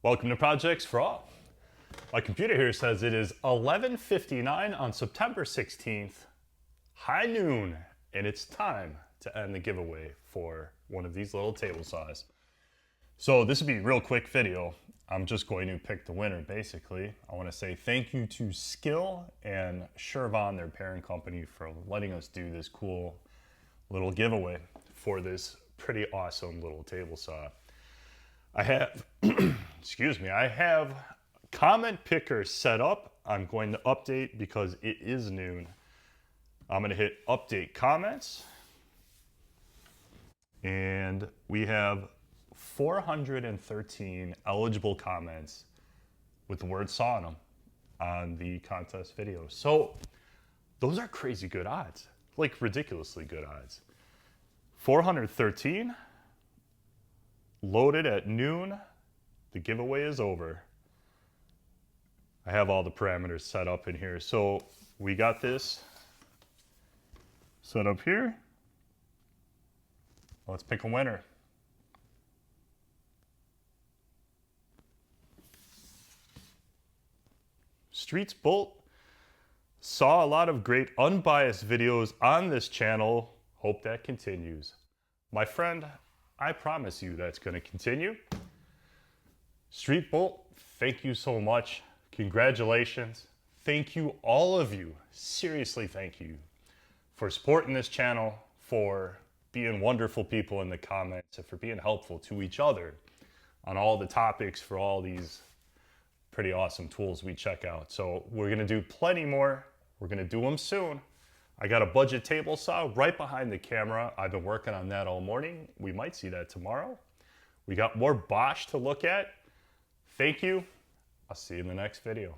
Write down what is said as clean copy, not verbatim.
Welcome to Projects for All. My computer here says it is 11:59 on September 16th, high noon, and it's time to end the giveaway for one of these little table saws. So this will be a real quick video. I'm just going to pick the winner, basically. I want to say thank you to Skil and Shervon, their parent company, for letting us do this cool little giveaway for this pretty awesome little table saw. I have, excuse me, I have comment picker set up. I'm going to update because it is noon. I'm going to hit update comments. And we have 413 eligible comments with the word saw in them on the contest video. So those are crazy good odds, like ridiculously good odds. 413. Loaded at noon. The giveaway is over. I have all the parameters set up in here. So we got this set up here. Let's pick a winner. Streets Bolt saw a lot of great unbiased videos on this channel. Hope that continues. My friend, I promise you that's going to continue. Street Bolt, thank you so much. Congratulations. Thank you, all of you. Seriously, thank you for supporting this channel, for being wonderful people in the comments, and for being helpful to each other on all the topics for all these pretty awesome tools we check out. So we're going to do plenty more. We're going to do them soon. I got a budget table saw right behind the camera. I've been working on that all morning. We might see that tomorrow. We got more Bosch to look at. Thank you. I'll see you in the next video.